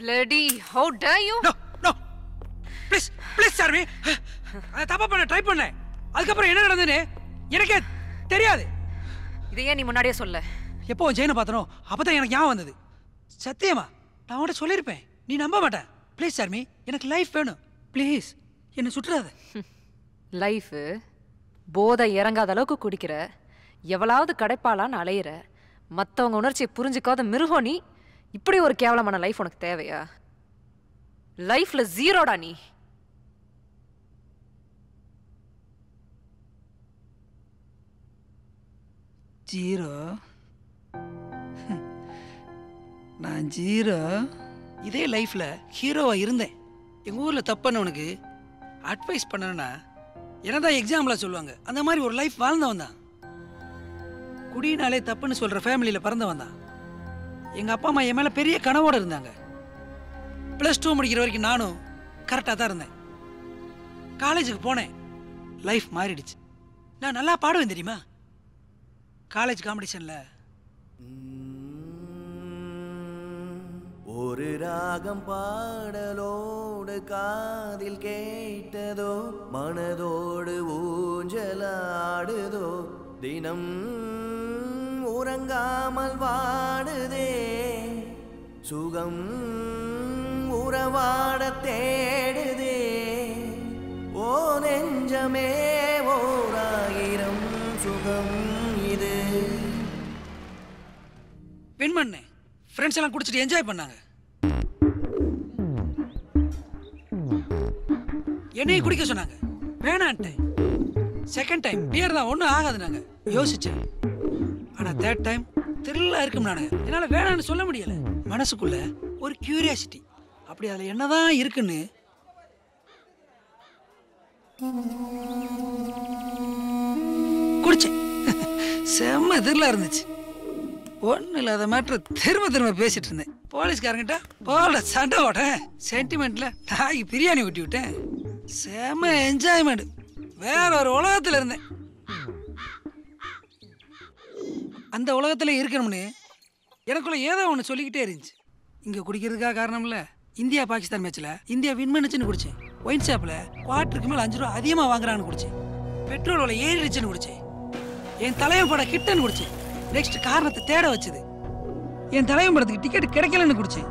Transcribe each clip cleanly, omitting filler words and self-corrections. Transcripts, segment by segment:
Bloody, how dare you? No, no. Please, Charmi. I தப்பா பண்ண try பண்ணேன். அதுக்கு அப்புறம் என்ன நடந்ததுன்னு எனக்கே தெரியாது. இதை ஏன் நீ முன்னாடியே சொல்ல? எப்போ ஜெயினை பார்த்தனோ அப்பதான் எனக்கு ஞாபகம் வந்தது. சத்தியமா நான் உன்கிட்ட சொல்லியிருப்பேன், நீ நம்ப மாட்டேன். ப்ளீஸ் சார்மி, எனக்கு லைஃப் வேணும். ப்ளீஸ் என்னை சுற்றாத. லைஃப் போதை இறங்காத அளவுக்கு குடிக்கிற, எவ்வளவு கடைப்பாலான்னு அலையிற, மற்றவங்க உணர்ச்சியை புரிஞ்சுக்காத மிருகம் நீ. இப்படி ஒரு கேவலமான லைஃப் உனக்கு தேவையா? லைஃப்ல ஜீரோடா நீ. ஜீரோ? நான் ஜீரோ? இதே லைஃப்ல ஹீரோவா இருந்தேன். எங்க ஊர்ல தப்பானவனுக்கு அட்வைஸ் பண்ணனா என்னதான் எக்ஸாம்பிளா சொல்லுவாங்க, அந்த மாதிரி ஒரு லைஃப் வாழ்ந்தவன் தான். குடினாலே தப்புன்னு சொல்ற ஃபேமிலியில பிறந்தவன் தான். எங்க அப்பா அம்மா என் மேல பெரிய கனவோட இருந்தாங்க. +2 முடிக்கிற வரைக்கும் நானும் கரெக்டாக தான் இருந்தேன். காலேஜுக்கு போனேன், லைஃப் மாறிடுச்சு. நான் நல்லா பாடுவேன் தெரியுமா? காலேஜ் காம்படிஷன்ல ஒரு ராகம் பாடலோடு காதில் கேட்டதோ, மனதோடு ஊஞ்சலாடுதோ, தினம் உறங்காமல் வாடுதே, சுகம் உறவாட தேடுதே, ஓ நெஞ்சமே ஓராயிரம் சுகம் இது. வின் பண்ணேன். ஃப்ரெண்ட்ஸ் எல்லாம் குடிச்சிட்டு என்ஜாய் பண்ணாங்க. என்னையும் குடிக்க சொன்னாங்க, வேணான்ட்டேன். செகண்ட் டைம் பியர் தான், ஒன்றும் ஆகாதுனாங்க. யோசிச்சேன். ஆனால் தேர்ட் டைம் த்ரில்லா இருக்கும். நானுங்க என்னால் வேணான்னு சொல்ல முடியல. மனசுக்குள்ள ஒரு கியூரியாசிட்டி, அப்படி அதில் என்னதான் இருக்குன்னு குடிச்சேன். செம்ம த்ரில்லா இருந்துச்சு. ஒன்றும் இல்லாத மேட்ரு திரும்ப பேசிட்டு இருந்தேன். போலீஸ்காரங்கிட்ட போல சண்டை ஓட்டேன். சென்டிமெண்ட்ல நாய்க்கு பிரியாணி ஊட்டி விட்டேன். செம்ம என்ஜாய்மெண்ட். வேற ஒரு உலகத்துல இருந்தேன். அந்த உலகத்துல இருக்கணும்னு எனக்குள்ள ஏதோ ஒன்று சொல்லிக்கிட்டே இருந்துச்சு. இங்க குடிக்கிறதுக்காக காரணம் இல்ல. இந்தியா பாகிஸ்தான் மேட்ச்ல இந்தியா வின் பண்ணுச்சுன்னு குடிச்சேன். ஒயின் ஷாப்ல குவார்ட்டருக்கு மேல 5 ரூபா அதிகமா வாங்குறான்னு குடிச்சேன். பெட்ரோல் விலை ஏறிடுச்சுன்னு குடிச்சேன். என் தலைவன் பட கிட்டன்னு குடிச்சேன். நெக்ஸ்ட் காரணத்தை தேட வச்சது. என் தலைவன் படத்துக்கு டிக்கெட் கிடைக்கலன்னு குடிச்சேன்.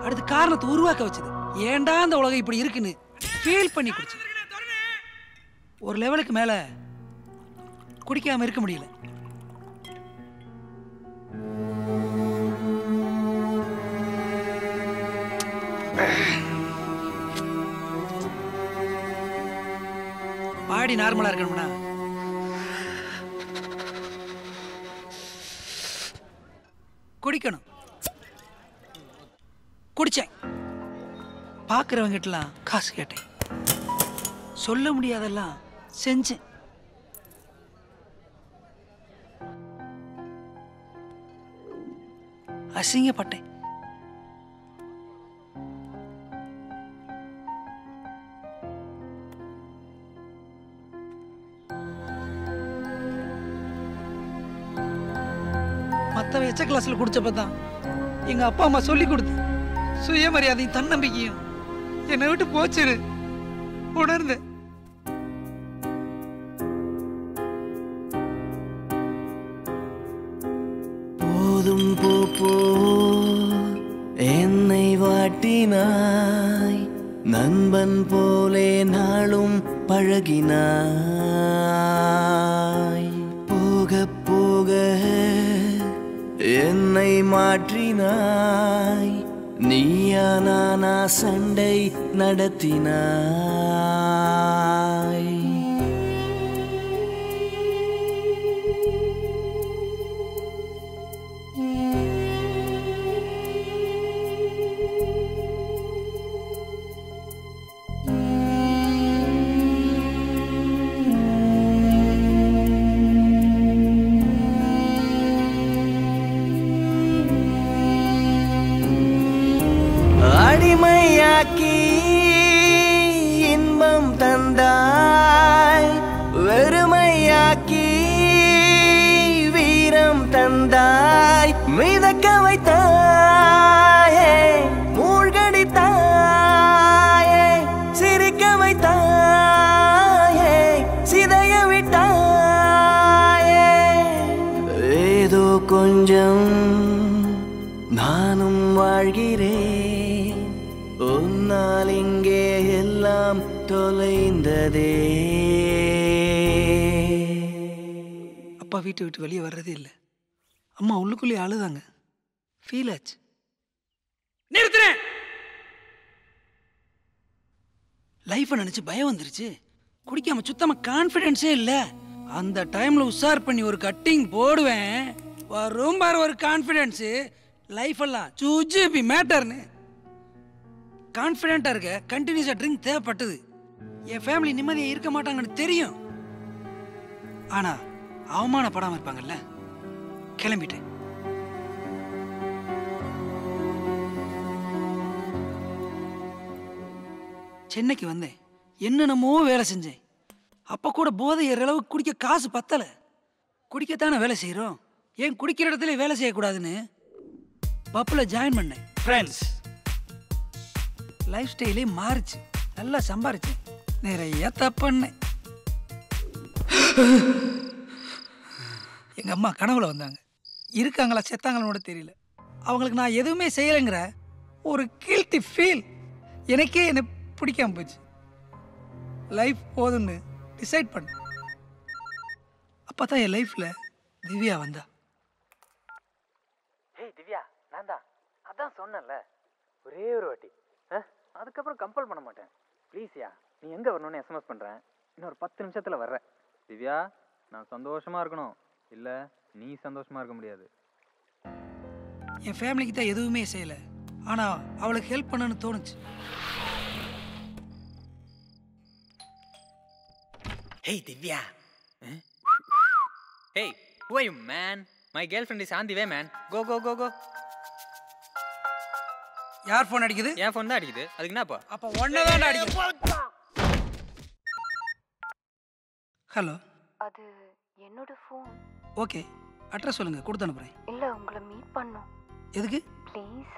அடுத்து காரணத்தை உருவாக்க வச்சது. ஏன்டா அந்த உலகம் இப்படி இருக்குன்னு ஃபீல் பண்ணி குடிச்சேன். ஒரு லெவலுக்கு மேல குடிக்காம இருக்க முடியல. பாடி நார்மலா இருக்கணும்னா குடிக்கணும். குடிச்சேன். பார்க்குறவங்கிட்டலாம் காசு கேட்டேன். சொல்ல முடியாதெல்லாம் செஞ்சேன். அசிங்கப்பட்டேன். மற்றவன் எச்ச கிளாஸ்ல குடிச்சப்பதான் எங்க அப்பா அம்மா சொல்லி கொடுத்து சுயமரியாதையும் தன்னம்பிக்கையும் என்னை விட்டு போச்சுன்னு உணர்ந்தேன். போதும் போ என்னை வாட்டினாய், நண்பன் போலே நாளும் பழகினாய், போக போக என்னை மாற்றினாய், நீயா நானா சண்டை நடத்தினாய். அடிமையாக்கி இன்பம் தந்தாய், வெறுமையாக்கி வீரம் தந்தாய், மிதக்க வைத்தாயே வாழ்கிறேன் உன்னால் இங்கே எல்லாம் தொலைந்ததே. அப்பா வீட்டை விட்டு வெளியே வர்றதே இல்லை. அம்மா உள்ளுக்குள்ளேயே அழுதாங்க. ஃபீல் ஆச்சு. நிறுத்துறேன். லைஃப்பை நினச்சி பயம் வந்துருச்சு. குடிக்காம சுத்தமாக கான்ஃபிடென்ஸே இல்லை. அந்த டைமில் உஷார் பண்ணி ஒரு கட்டிங் போடுவேன். வரும் பாரு ஒரு கான்ஃபிடென்ஸு. லைஃப் எல்லாம் சுஜிபி மேட்டர்னு கான்ஃபிடென்ட்டாக இருக்க கண்டினியூஸாக ட்ரிங்க் தேவைப்பட்டது. என் ஃபேமிலி நிம்மதியாக இருக்க மாட்டாங்கன்னு தெரியும். ஆனால் அவமானப்படாமல் இருப்பாங்கல்ல. கிளம்பிட்டேன். சென்னைக்கு வந்தேன். என்னென்னமோ வேலை செஞ்சேன். அப்போ கூட போதை ஏற அளவுக்கு குடிக்க காசு பத்தலை. குடிக்கத்தானே வேலை செய்கிறோம், ஏன் குடிக்கிற இடத்துல வேலை செய்யக்கூடாதுன்னு பப்பில் ஜாயின் பண்ணேன். ஃப்ரெண்ட்ஸ், லைஃப் ஸ்டைலே மாறிச்சு. நல்லா சம்பாரிச்சேன். நிறைய தப்பண்ணேன். எங்கள் அம்மா கனவுல வந்தாங்க. இருக்காங்களா செத்தாங்களான்னு கூட தெரியல. அவங்களுக்கு நான் எதுவுமே செய்யலைங்கிற ஒரு கில்ட்டி ஃபீல் எனக்கே என்னை பிடிக்காம போச்சு. லைஃப் போதும்னு டிசைட் பண்ண. அப்போ தான் என் லைஃப்பில் திவ்யா வந்தா. ஏய் திவ்யா, நான் தான். அதான் சொன்னேன்ல, ஒரே ஒரு வாட்டி. அதுக்கப்புறம் கம்பல் பண்ண மாட்டேன். ப்ளீஸ்யா, நீ எங்கே வரணும்னு எஸ்எம்எஸ் பண்ணுறேன். இன்னொரு 10 நிமிஷத்தில் வர்றேன். திவ்யா, நான் சந்தோஷமாக இருக்கணும், இல்லை நீ சந்தோஷமாக இருக்க முடியாது. என் ஃபேமிலிக்கு தான் எதுவுமே செய்யலை. ஆனால் அவளுக்கு ஹெல்ப் பண்ணணும்னு தோணுச்சு. Hey Divya. Hey, who are you, man? My girlfriend is on the way, man. Go, go, go, go. யார் ஃபோன் அடிக்குது? என் ஃபோன் தான் அடிக்குது. அதுக்கு என்னப்பா? அப்போ ஒன்னதான் அடிக்குது. ஹலோ, அது என்னோட ஃபோன். ஓகே, அட்ரஸ் சொல்லுங்க, கொடுத்து அனுப்புறேன். இல்ல, உங்களை மீட் பண்ணோம். எதுக்கு? ப்ளீஸ்.